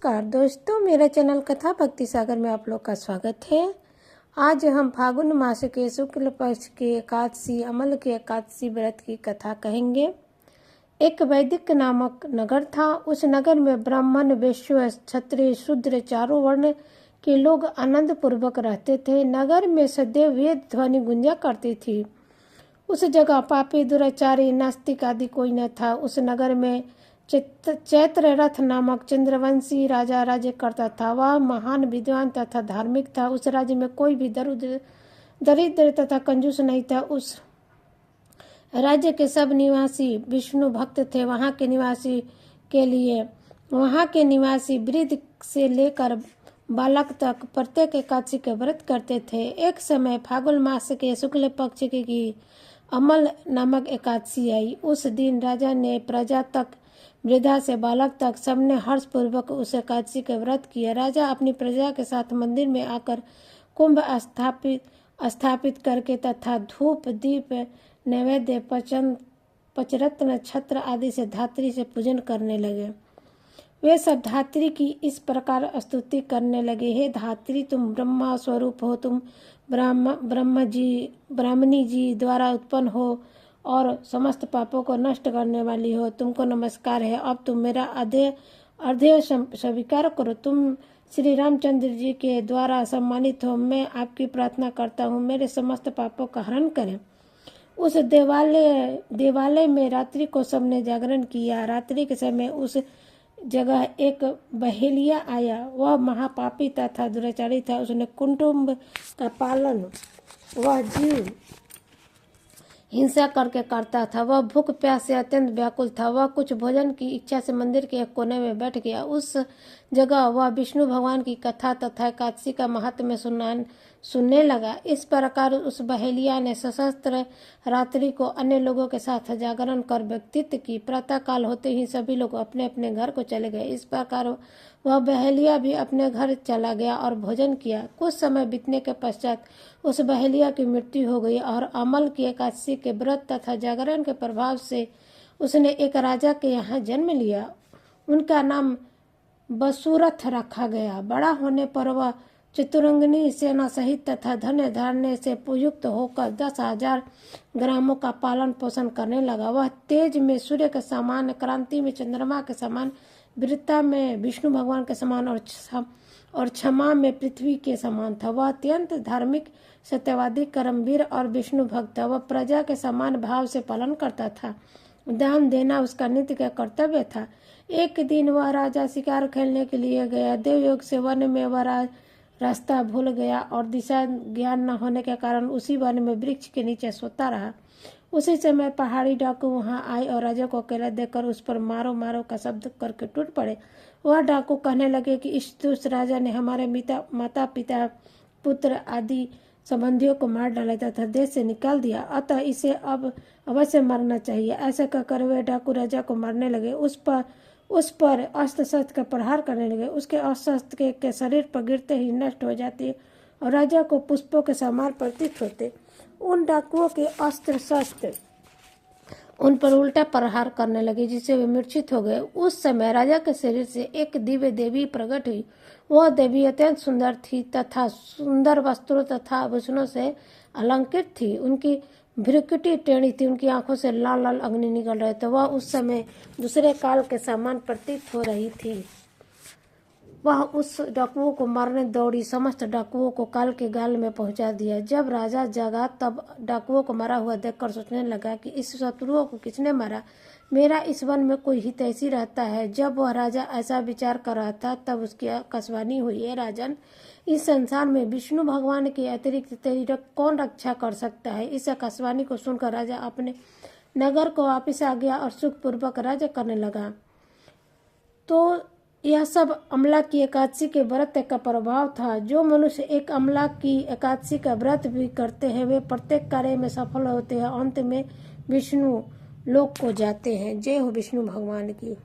नमस्कार दोस्तों, मेरे चैनल कथा भक्ति सागर में आप लोग का स्वागत है। आज हम फागुन मास के शुक्ल पक्ष के एकादशी अमल के एकादशी व्रत की कथा कहेंगे। एक वैदिक नामक नगर था। उस नगर में ब्राह्मण, वैश्य, क्षत्रिय, शूद्र चारों वर्ण के लोग आनंद पूर्वक रहते थे। नगर में सदैव वेद ध्वनि गुंजा करती थी। उस जगह पापी, दुराचारी, नास्तिक आदि कोई न था। उस नगर में चैत्र रथ नामक चंद्रवंशी राजा राज्य करता था। वह महान विद्वान तथा धार्मिक था। उस राज्य में कोई भी दरिद्र तथा कंजूस नहीं था। उस राज्य के सब निवासी विष्णु भक्त थे। वहाँ के निवासी वृद्ध से लेकर बालक तक प्रत्येक एकादशी के व्रत करते थे। एक समय फागुन मास के शुक्ल पक्ष की अमल नामक एकादशी आई। उस दिन राजा ने प्रजा तक, वृद्धा से बालक तक सबने हर्षपूर्वक उस एकादशी का व्रत किया। राजा अपनी प्रजा के साथ मंदिर में आकर कुंभ स्थापित करके तथा धूप, दीप, नैवेद्य, पंचरत्न, छत्र आदि से धात्री से पूजन करने लगे। वे सब धात्री की इस प्रकार स्तुति करने लगे, हे धात्री, तुम ब्रह्मा स्वरूप हो, तुम ब्राह्मणी जी द्वारा उत्पन्न हो और समस्त पापों को नष्ट करने वाली हो। तुमको नमस्कार है। अब तुम मेरा अर्घ्य स्वीकार करो। तुम श्री रामचंद्र जी के द्वारा सम्मानित हो। मैं आपकी प्रार्थना करता हूँ, मेरे समस्त पापों का हरण करें। उस देवालय में रात्रि को सबने जागरण किया। रात्रि के समय उस जगह एक बहेलिया आया। वह महापापी तथा दुराचारी था। उसने कुटुंब का पालन वह जीव हिंसा करके करता था। वह भूख प्यास से अत्यंत व्याकुल था। वह कुछ भोजन की इच्छा से मंदिर के एक कोने में बैठ गया। उस जगह वह विष्णु भगवान की कथा तथा एकादशी का महात्म्य सुनने लगा। इस प्रकार उस बहेलिया ने सशस्त्र रात्रि को अन्य लोगों के साथ जागरण कर व्यतीत की। प्रातः काल होते ही सभी लोग अपने अपने घर को चले गए। इस प्रकार वह बहेलिया भी अपने घर चला गया और भोजन किया। कुछ समय बीतने के पश्चात उस बहेलिया की मृत्यु हो गई और अमल की एकादशी के व्रत तथा जागरण के प्रभाव से उसने एक राजा के यहाँ जन्म लिया। उनका नाम बसुरथ रखा गया। बड़ा होने पर वह चतुरंगिनी सेना सहित तथा धन्य धारने से युक्त होकर 10,000 ग्रामों का पालन पोषण करने लगा। वह तेज में सूर्य के समान, क्रांति में चंद्रमा के समान, वीरता में विष्णु भगवान के समान और क्षमा में पृथ्वी के समान था। वह अत्यंत धार्मिक, सत्यवादी, कर्मवीर और विष्णु भक्त था। वह प्रजा के समान भाव से पालन करता था। दान देना उसका नित्य का कर्तव्य था। एक दिन वह राजा शिकार खेलने के लिए गया। देवयोग से वन में वह रास्ता भूल गया और दिशा ज्ञान न होने के कारण उसी वन में वृक्ष के नीचे सोता रहा। उसी समय पहाड़ी डाकू वहां आए और राजा को अकेला देखकर उस पर मारो मारो का शब्द करके टूट पड़े। वह डाकू कहने लगे कि इस दुष्ट राजा ने हमारे माता पिता, पुत्र आदि संबंधियों को मार डाला तथा देश से निकाल दिया, अतः इसे अब अवश्य मरना चाहिए। ऐसा कहकर वे डाकू राजा को मारने लगे। उस पर अस्त्र शस्त्र का प्रहार करने लगे। उसके अस्त्र के शरीर पर गिरते ही नष्ट हो जाते और राजा को पुष्पों के समान प्रतीत होते। उन डाकुओं के अस्त्र शस्त्र उन पर उल्टा प्रहार करने लगे, जिससे वे मूर्छित हो गए। उस समय राजा के शरीर से एक दिव्य देवी प्रकट हुई। वह देवी अत्यंत सुंदर थी तथा सुंदर वस्त्रों तथा आभूषणों से अलंकृत थी। उनकी भ्रुकुटी टेढ़ी थी। उनकी आंखों से लाल लाल अग्नि निकल रहे थे। वह उस समय दूसरे काल के समान प्रतीत हो रही थी। वह उस डाकुओं को मारने दौड़ी। समस्त डाकुओं को काल के गाल में पहुंचा दिया। जब राजा जागा तब डाकुओं को मरा हुआ देखकर सोचने लगा कि इस शत्रुओं को किसने मारा। मेरा इस वन में कोई हितैषी रहता है। जब वह राजा ऐसा विचार कर रहा था तब उसकी आकाशवाणी हुई, हे राजन, इस संसार में विष्णु भगवान के अतिरिक्त तेरी कौन रक्षा कर सकता है। इस आकाशवाणी को सुनकर राजा अपने नगर को वापिस आ गया और सुखपूर्वक राज्य करने लगा। तो यह सब अमला की एकादशी के व्रत का प्रभाव था। जो मनुष्य एक अमला की एकादशी का व्रत भी करते हैं वे प्रत्येक कार्य में सफल होते हैं, अंत में विष्णु लोक को जाते हैं। जय हो विष्णु भगवान की।